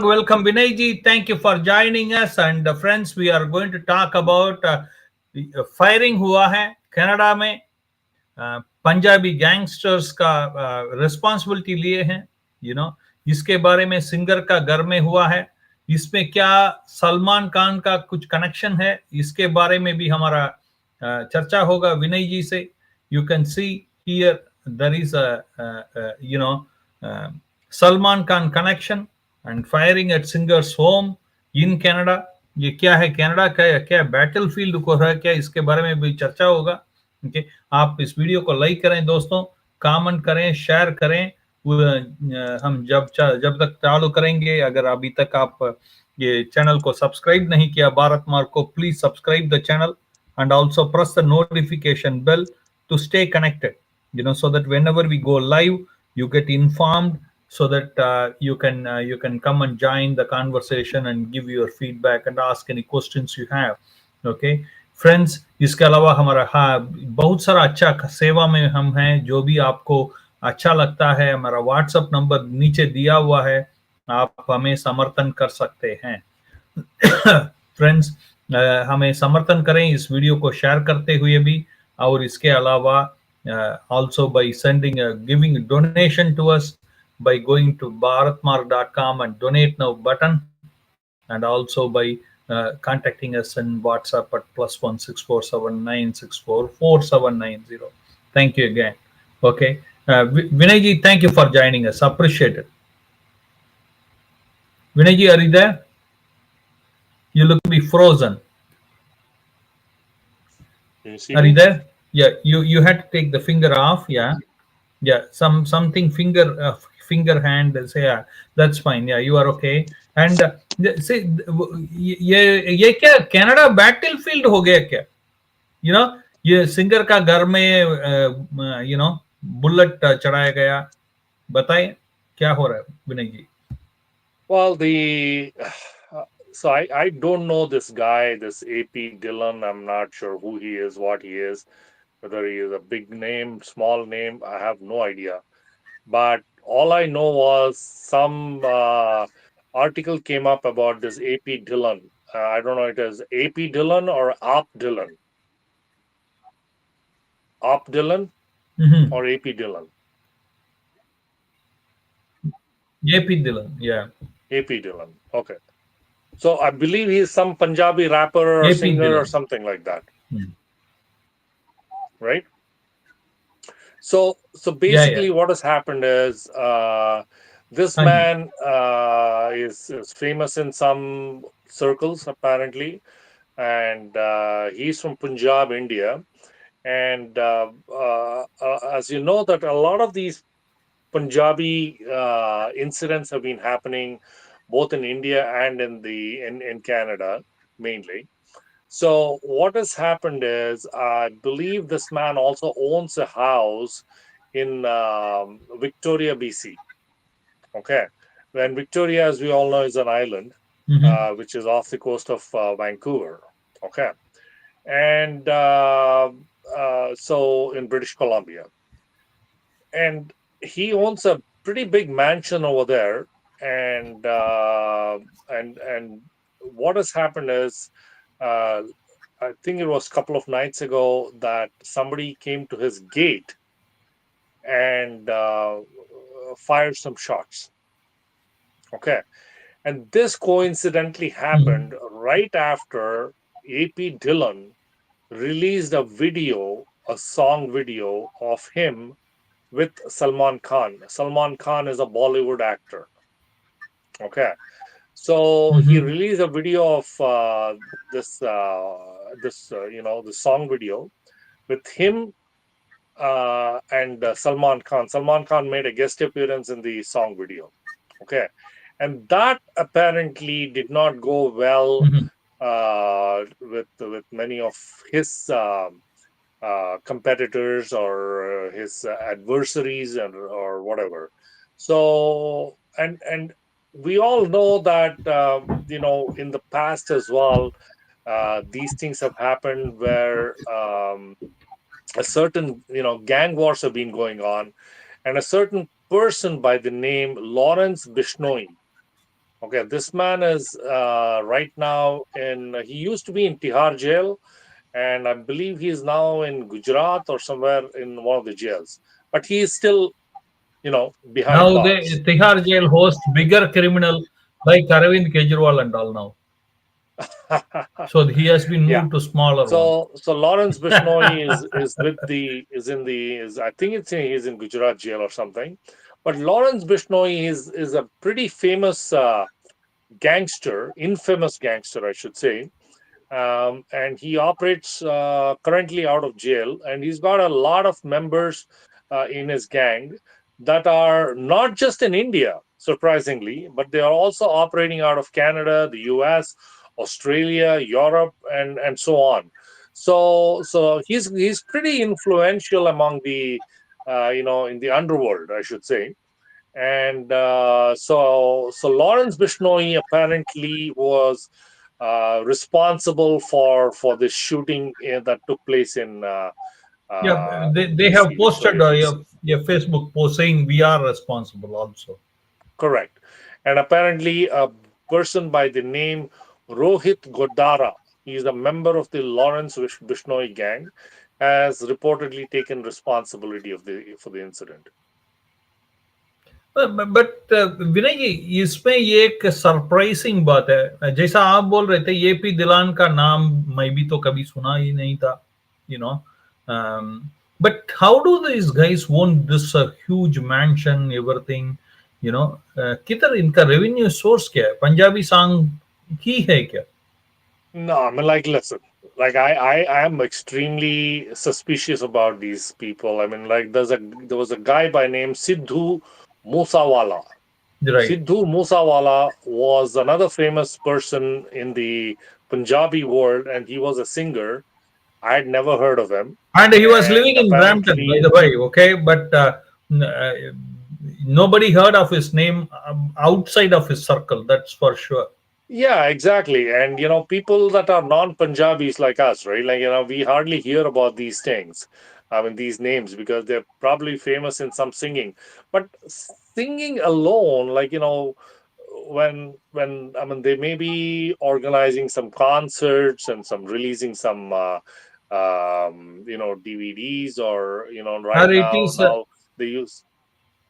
Welcome, Vinay ji. Thank you for joining us. And friends, we are going to talk about firing हुआ है Canada में. Punjabi gangsters का responsibility लिए हैं. इसके बारे में सिंगर का घर में हुआ है. इसमें क्या सलमान खान का कुछ कनेक्शन है, इसके बारे में भी हमारा चर्चा होगा विनय जी से. You can see here there is Salman Khan connection and firing at singer's home in Canada. ये क्या है, कनाडा का क्या बैटल फील्ड को है क्या, इसके बारे में भी चर्चा होगा. ओके, आप इस वीडियो को लाइक करें दोस्तों, कमेंट करें, शेयर करें. हम जब तक चालू करेंगे, अगर अभी तक आप ये चैनल को सब्सक्राइब नहीं किया भारत मार्ग को, please subscribe the channel and also press the notification bell to stay connected, so that whenever we go live you get informed, so that you can come and join the conversation and give your feedback and ask any questions you have. Okay friends, इसके अलावा हमारा बहुत सारा अच्छा सेवा में हम हैं. जो भी आपको अच्छा लगता है, हमारा व्हाट्सएप नंबर नीचे दिया हुआ है, आप हमें समर्थन कर सकते हैं. फ्रेंड्स, हमें समर्थन करें इस वीडियो को शेयर करते हुए भी, और इसके अलावा also by sending giving donation to us by going to bharatmarg.com and donate now button, and also by contacting us in WhatsApp at +16479644790. Thank you again. Okay, Vinay ji, thank you for joining us. Appreciate it. Vinay ji, are you there? You look to be frozen. Are you there? Yeah, you had to take the finger off. Yeah, something finger hand. Say yeah, that's fine. Yeah, you are okay. And say ये क्या Canada battlefield हो गया क्या? ये singer का घर में bullet चढ़ाया गया. बताइए क्या हो रहा है विनय जी? Well, so I don't know this guy, this AP Dillon. I'm not sure who he is, what he is, whether he is a big name, small name. I have no idea. But all I know was some article came up about this AP Dillon. I don't know, it is AP Dillon or Op Dillon. Op Dillon or AP Dillon? AP Dillon, yeah. AP Dillon, okay. So I believe he's some Punjabi rapper or AP singer Dillon. or something like that. Right? So basically what has happened is this man is famous in some circles apparently, and he's from Punjab, India. And as you know, that a lot of these Punjabi incidents have been happening both in India and in Canada mainly. So what has happened is, I believe this man also owns a house in Victoria, BC. Okay, and Victoria, as we all know, is an island which is off the coast of Vancouver. Okay, and so in British Columbia, and he owns a pretty big mansion over there. And what has happened is, I think it was a couple of nights ago that somebody came to his gate and fired some shots. Okay. And this coincidentally happened right after AP Dillon released a song video of him with Salman Khan. Salman Khan is a Bollywood actor. Okay. So he released a video of the song video with him and Salman Khan. Salman Khan made a guest appearance in the song video. Okay, and that apparently did not go well with many of his competitors or his adversaries or whatever. So and we all know that in the past as well, these things have happened where a certain gang wars have been going on, and a certain person by the name Lawrence Bishnoi, Okay, this man is right now he used to be in Tihar jail, and I believe he is now in Gujarat or somewhere in one of the jails. But he is still, behind Now bars. the Tihar jail hosts bigger criminal like Arvind Kejriwal and all now. So he has been Yeah. moved to smaller one. So Lawrence Bishnoi is I think he's in Gujarat jail or something. But Lawrence Bishnoi is a pretty famous gangster, infamous gangster, I should say. And he operates currently out of jail, and he's got a lot of members in his gang that are not just in India, surprisingly, but they are also operating out of Canada, the US, Australia, Europe, and so on. So he's pretty influential among the in the underworld, I should say. And so Lawrence Bishnoi apparently was responsible for this shooting that took place in Yeah, they have DC, posted Victoria, BC. a Facebook post saying we are responsible also. Correct. And apparently, a person by the name Rohit Godara, he is a member of the Lawrence Bishnoi gang, has reportedly taken responsibility for the incident. But Vinay ji इसमें ये एक surprising बात है जैसा आप बोल रहे थे ये पी दिलान का नाम मैं भी तो कभी सुना ही नहीं था you know but how do this guys won't this huge mention everything you know किधर इनका रेवेन्यू सोर्स क्या है पंजाबी सॉन्ग ही है क्या No, I mean, like, listen, like I am extremely suspicious about these people. I mean, like, there was a guy by name Sidhu Musawala. Right Sidhu Musawala was another famous person in the Punjabi world, and he was a singer. I had never heard of him, and he was living and in Brampton by apparently, the way okay but nobody heard of his name outside of his circle that's for sure. yeah, exactly. And people that are non-Punjabis like us, right? Like, we hardly hear about these things. I mean, these names because they're probably famous in some singing. But singing alone, like, when I mean they may be organizing some concerts and some releasing some DVDs, or right Or it is now they use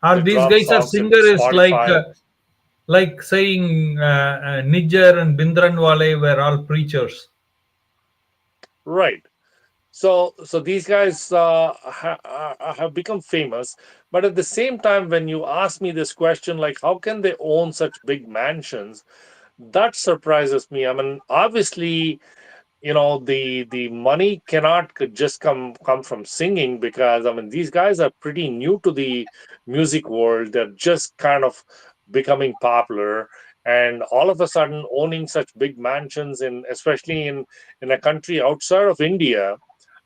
or they these drop guys are songs in singer is Spotify. like saying Nijar and Bindranwale were all preachers. Right. So these guys have become famous, but at the same time, when you ask me this question, like how can they own such big mansions, that surprises me. I mean, obviously, the money cannot just come from singing, because I mean these guys are pretty new to the music world. They're just kind of becoming popular, and all of a sudden owning such big mansions, especially in a country outside of India,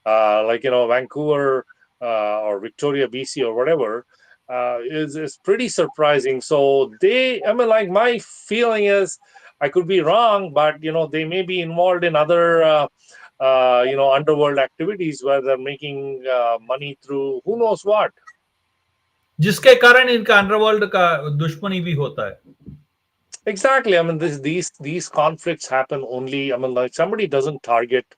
like Vancouver or Victoria, BC, or whatever, is pretty surprising. So I mean, like my feeling is, I could be wrong, but they may be involved in other underworld activities where they're making money through who knows what. जिसके कारण इनका underworld का दुश्मनी भी होता है. Exactly. I mean, these conflicts happen only. I mean, like somebody doesn't target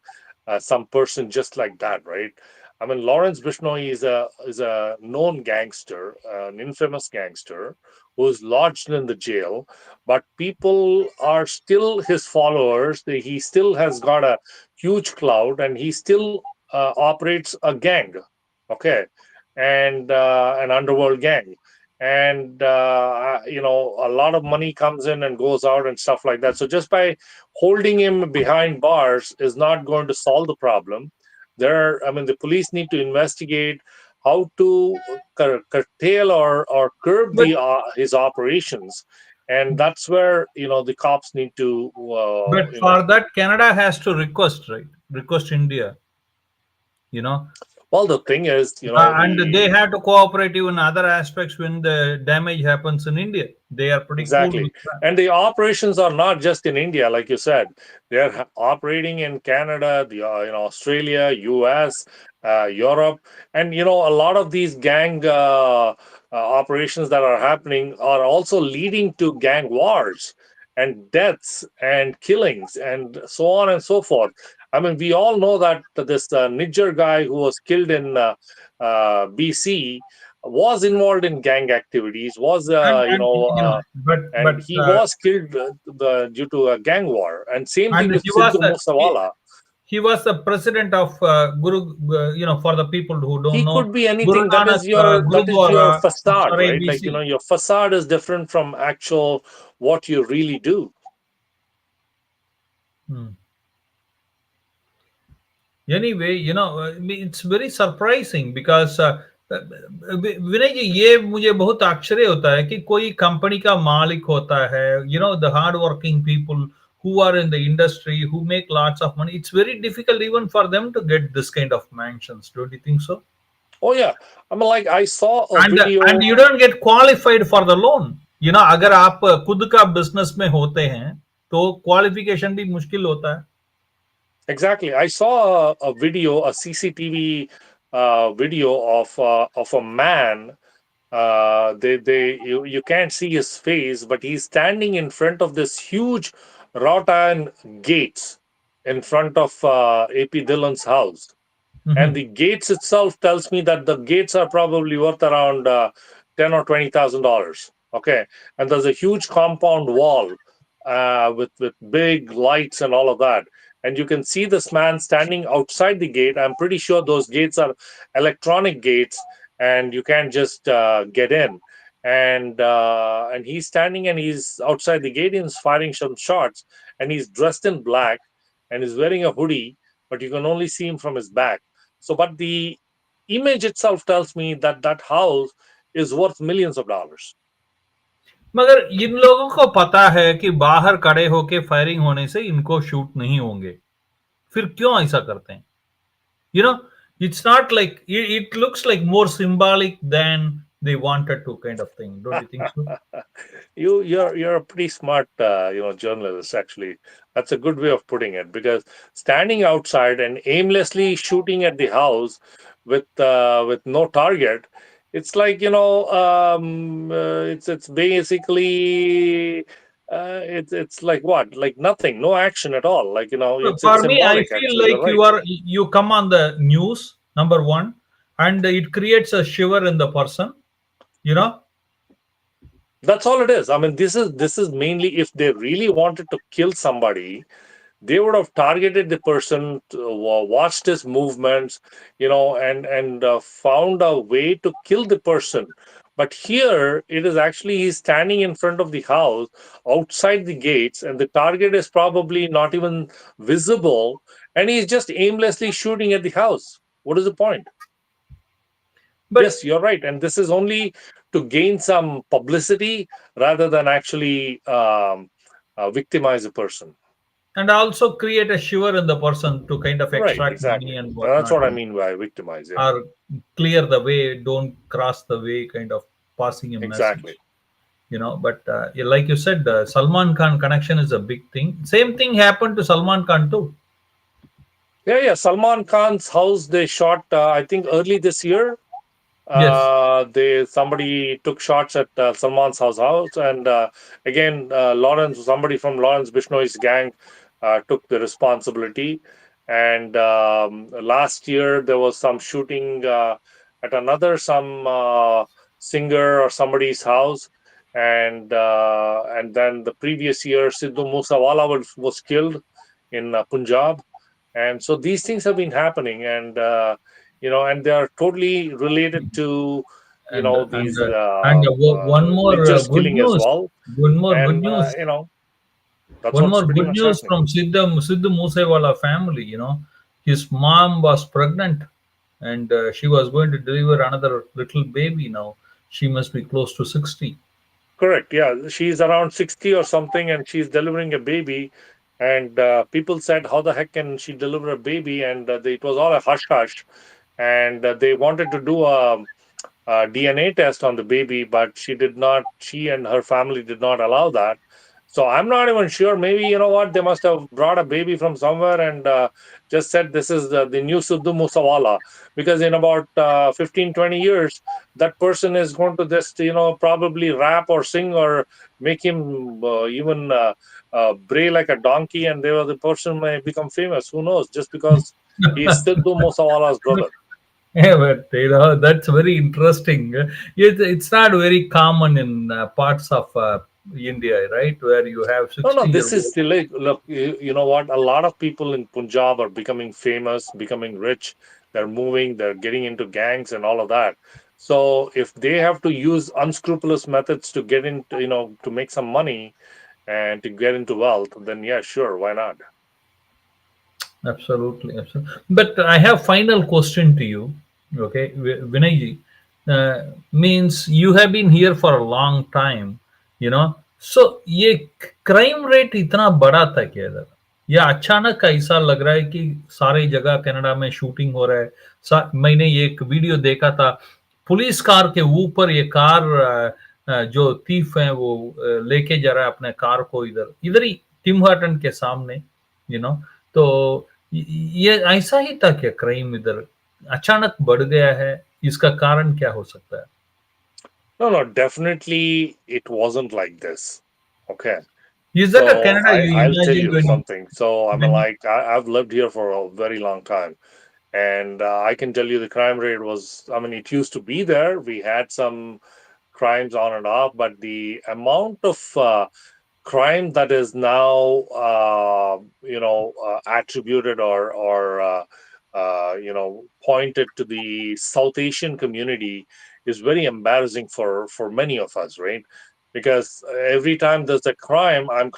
some person just like that, right? I mean, Lawrence Bishnoi is a known gangster, an infamous gangster who's lodged in the jail, but people are still his followers. He still has got a huge clout, and he still operates a gang, okay, and an underworld gang. And a lot of money comes in and goes out and stuff like that. So just by holding him behind bars is not going to solve the problem. I mean, the police need to investigate how to curtail or curb But the his operations, and that's where the cops need to for that Canada has to request right request India, you know, well, the thing is, and they have to cooperate even other aspects when the damage happens in India. They are pretty cool exactly. with that. And the operations are not just in India, like you said. They're operating in Canada, Australia, US, Europe. And, a lot of these gang operations that are happening are also leading to gang wars. and deaths and killings and so on and so forth. I mean, we all know that this Niger guy who was killed in BC was involved in gang activities, was, and and he was killed due to a gang war. And same thing and with Sidhu Moosewala. he was the president of Guru, for the people who don't He know, could be Guru anything. Nanak That is your Gurudwara of facade, Sarai right? Like, BC. your facade is different from actual what you really do. Hmm. Anyway, it's very surprising because विनय जी, ये मुझे बहुत आश्चर्य होता है कि कोई company का मालिक होता है, the hard working people who are in the industry who make lots of money. It's very difficult even for them to get this kind of mansions. Don't you think so? Oh yeah, I mean, like, I saw a And video. you don't get qualified for the loan. अगर आप खुद का business में होते हैं तो qualification भी मुश्किल होता है. Exactly. I saw a video, a CCTV video of a man. You can't see his face, but he's standing in front of this huge wrought iron gates in front of AP Dillon's house. And Mhm. the gates itself tells me that the gates are probably worth around $10,000 or $20,000. Okay, and there's a huge compound wall with big lights and all of that. And you can see this man standing outside the gate. I'm pretty sure those gates are electronic gates, and you can't just get in. And he's standing and he's outside the gate and he's firing some shots. And he's dressed in black and he's wearing a hoodie, but you can only see him from his back. So, but the image itself tells me that that house is worth millions of dollars. मगर इन लोगों को पता है कि बाहर खड़े होके firing होने से इनको शूट नहीं होंगे, फिर क्यों ऐसा करते हैं? you know it's not like it looks like more symbolic than they wanted to, kind of thing. Don't you think so? You're a pretty smart journalist, actually. That's a good way of putting it, because standing outside and aimlessly shooting at the house with no target, it's like, it's basically it's like what, like nothing, no action at all, like, it's For me, I symbolic, feel actually. You're like right. you come on the news, number one, and it creates a shiver in the person, you know That's all it is. I mean, this is mainly, if they really wanted to kill somebody, they would have targeted the person, watched his movements, and found a way to kill the person. But here it is actually, he's standing in front of the house outside the gates, and the target is probably not even visible, and he's just aimlessly shooting at the house. What is the point? but Yes, you're right, and this is only to gain some publicity rather than actually victimize a person. and also create a shiver in the person to kind of Right, extract money exactly. and That's whatnot, what I mean by victimize. Yeah, or clear the way, don't cross the way, kind of passing a exactly. message. But like you said, Salman Khan connection is a big thing. Same thing happened to Salman Khan too. Yeah. Salman Khan's house, they shot, I think, early this year. Yes. They Somebody took shots at Salman's house, and again, somebody from Lawrence Bishnoi's gang took the responsibility. And last year there was some shooting at another some singer or somebody's house, and then the previous year Sidhu Moosewala was killed in Punjab. And so these things have been happening, and they are totally related to and and these one more Nijers good killing as news. well. One more good And news. that's One what's more pretty good much news happening. from Sidhu Moosewala family. His mom was pregnant, and she was going to deliver another little baby now. She must be close to 60. Correct. Yeah, she's around 60 or something, and she's delivering a baby. And people said, "How the heck can she deliver a baby?" And it was all a hush hush. And they wanted to do a DNA test on the baby, but she did not. She and her family did not allow that. So I'm not even sure. Maybe, you know what, they must have brought a baby from somewhere and just said this is the new Sidhu Musawala. Because in about 15, 20 years, that person is going to just, probably rap or sing or make him even bray like a donkey, and the person may become famous. Who knows? Just because he's Sidhu Musawala's brother. Yeah, but that's very interesting. It's not very common in parts of India, right, where you have No, no, 60 year this is old. still like, look, you know what? A lot of people in Punjab are becoming famous, becoming rich. They're moving, they're getting into gangs and all of that. So if they have to use unscrupulous methods to get into, to make some money and to get into wealth, then yeah, sure, why not? Absolutely, absolutely. But I have final question to you. Okay, Vinay ji, means you have been here for a long time, you know. So ये crime rate इतना बड़ा था क्या इधर, या अचानक ऐसा लग रहा है कि सारी जगह कनाडा में शूटिंग हो रहा है? मैंने ये एक वीडियो देखा था, पुलिस कार के ऊपर ये कार जो थीफ है वो लेके जा रहा है अपने कार को, इधर इधर ही टिम हार्टन के सामने, यू नो। तो ये ऐसा ही था क्या क्राइम इधर अचानक बढ़ गया है? इसका कारण क्या हो सकता है? No, no, definitely it wasn't like this. Okay. Is that a So Canada you I'll tell imagined you when something. So I mean, when like, I've lived here for a very long time. And I can tell you the crime rate was, I mean, it used to be there. We had some crimes on and off, but the amount of crime that is now, attributed or pointed to the South Asian community is very embarrassing for many of us, right? Because every time there's a crime, I'm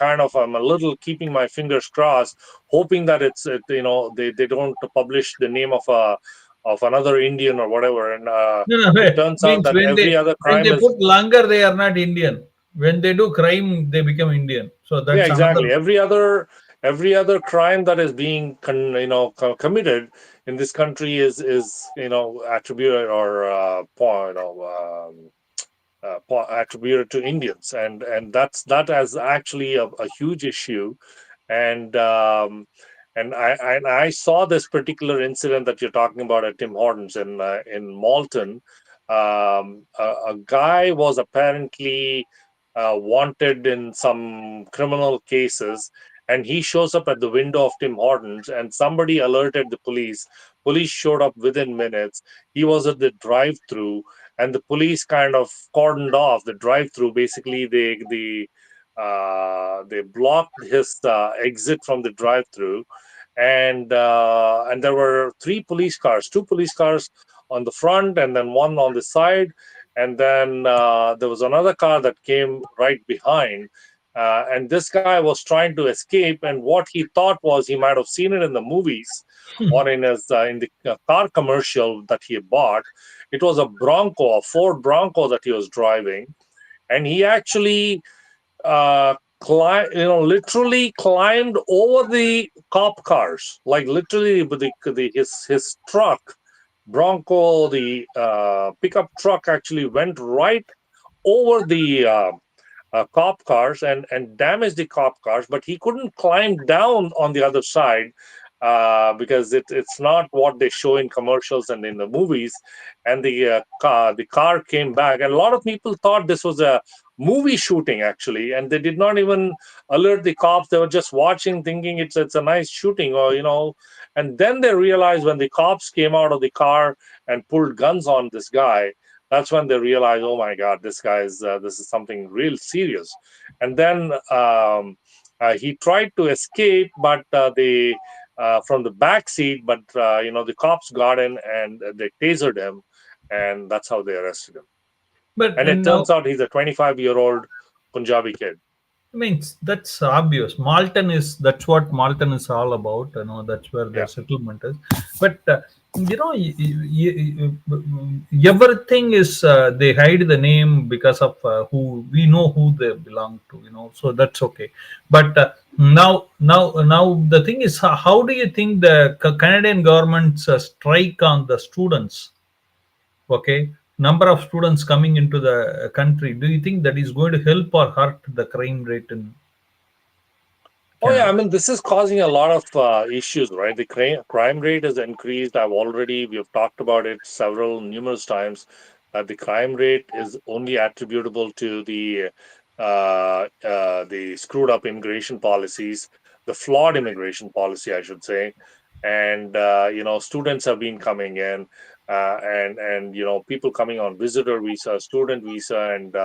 a little keeping my fingers crossed, hoping that they don't publish the name of another Indian or whatever, and no no it turns out means that every other when crime they is. put longer they are not Indian. When they do crime they become Indian. So Yeah, that's another. exactly. Every other crime that is being committed in this country is attributed or attributed to Indians, and that is actually a huge issue. And I saw this particular incident that you're talking about at Tim Hortons in Malton. A guy was apparently wanted in some criminal cases, and he shows up at the window of Tim Hortons, and somebody alerted the police. Police showed up within minutes. He was at the drive-through, and the police kind of cordoned off the drive-through. Basically, they blocked his exit from the drive-through, and there were three police cars, two police cars on the front, and then one on the side, and then there was another car that came right behind. And this guy was trying to escape, and what he thought was he might have seen it in the movies or in the car commercial that he bought. It was a Bronco, a Ford Bronco that he was driving, and he actually literally climbed over the cop cars, like literally with his truck, Bronco, the pickup truck actually went right over the cop cars and damaged the cop cars, but he couldn't climb down on the other side because it's not what they show in commercials and in the movies. And the car came back, and a lot of people thought this was a movie shooting actually, and they did not even alert the cops. They were just watching, thinking it's a nice shooting, and then they realized when the cops came out of the car and pulled guns on this guy. That's when they realized, oh my God, this is something real serious. And then he tried to escape, but they from the back seat, but the cops got in and they tasered him, and that's how they arrested him. But And it now, turns out he's a 25-year-old Punjabi kid. I mean, that's obvious. Malton is that's what Malton is all about. That's where Yeah. the settlement is. But everything is they hide the name because of who we know who they belong to. So that's okay. But now the thing is, how do you think the Canadian government's strike on the students? Okay, number of students coming into the country. Do you think that is going to help or hurt the crime rate in? Oh yeah, I Canada. mean this is causing a lot of issues, right? The crime rate has increased. We've talked about it numerous times. The crime rate is only attributable to the screwed up immigration policies, the flawed immigration policy, I should say, and students have been coming in, and people coming on visitor visa, student visa, and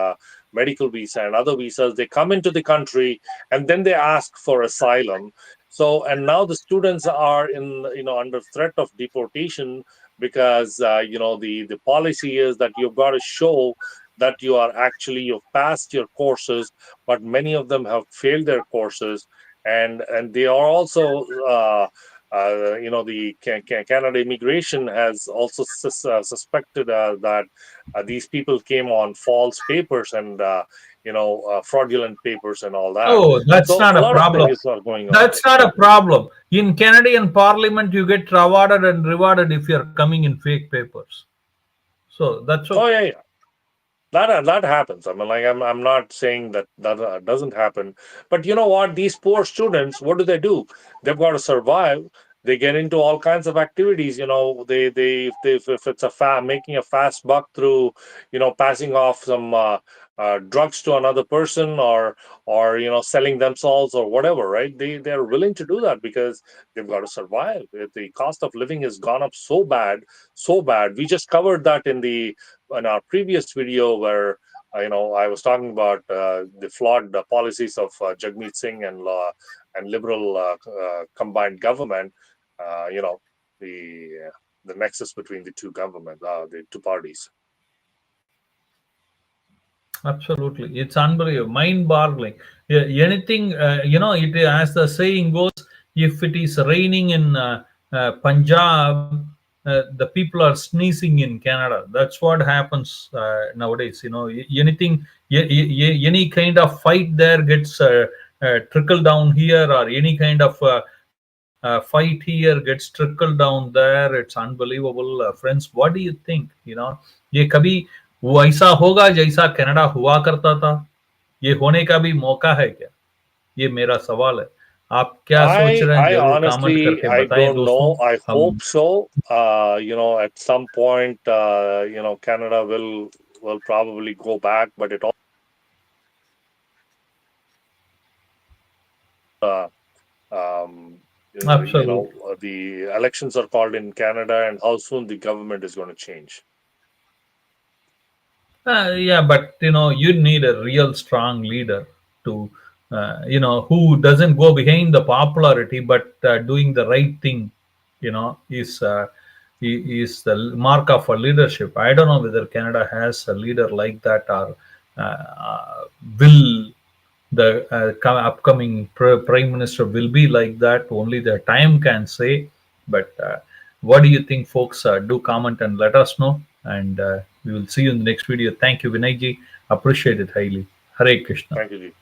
medical visa, and other visas. They come into the country and then they ask for asylum. So and now the students are in under threat of deportation because the policy is that you've got to show that you've passed your courses, but many of them have failed their courses, and they are also the Canada immigration has also suspected that these people came on false papers and fraudulent papers and all that. Oh, that's So not a a lot of problem. things are going on. That's not a problem. In Canadian Parliament, you get rewarded and rewarded if you're coming in fake papers. So that's Oh okay. yeah, yeah. That happens. I mean, like I'm not saying that doesn't happen, but you know what? These poor students, what do? They've got to survive. They get into all kinds of activities. If it's making a fast buck through, passing off some drugs to another person, or selling themselves or whatever, right? They're willing to do that because they've got to survive. The cost of living has gone up so bad, so bad. We just covered that in our previous video where I was talking about the flawed policies of Jagmeet Singh and liberal combined government. Uh, you know the nexus between the two parties. Absolutely. It's unbelievable, mind boggling. Yeah, anything, it as the saying goes, if it is raining in Punjab, the people are sneezing in Canada. That's what happens nowadays. Anything, any kind of fight there gets trickle down here, or any kind of fight here gets trickle down there. It's unbelievable. Friends, what do you think? ये कभी वैसा होगा जैसा Canada हुआ करता था? ये होने का भी मौका है क्या? ये मेरा सवाल है. आप क्या सोच रहे हैं? I जरूर कमेंट honestly करके I बताएं don't दोस्तों. know. I हम hope so. At some point, Canada will probably go back, but it also uh, absolutely. the elections are called in Canada, and how soon the government is going to change. Yeah, but you need a real strong leader to, who doesn't go behind the popularity, but doing the right thing. Is the mark of a leadership. I don't know whether Canada has a leader like that, or will the upcoming prime minister will be like that. Only the time can say. But what do you think, folks? Do comment and let us know, and we will see you in the next video. Thank you, Vinay ji. Appreciate it highly. Hare Krishna. Thank you, Ji.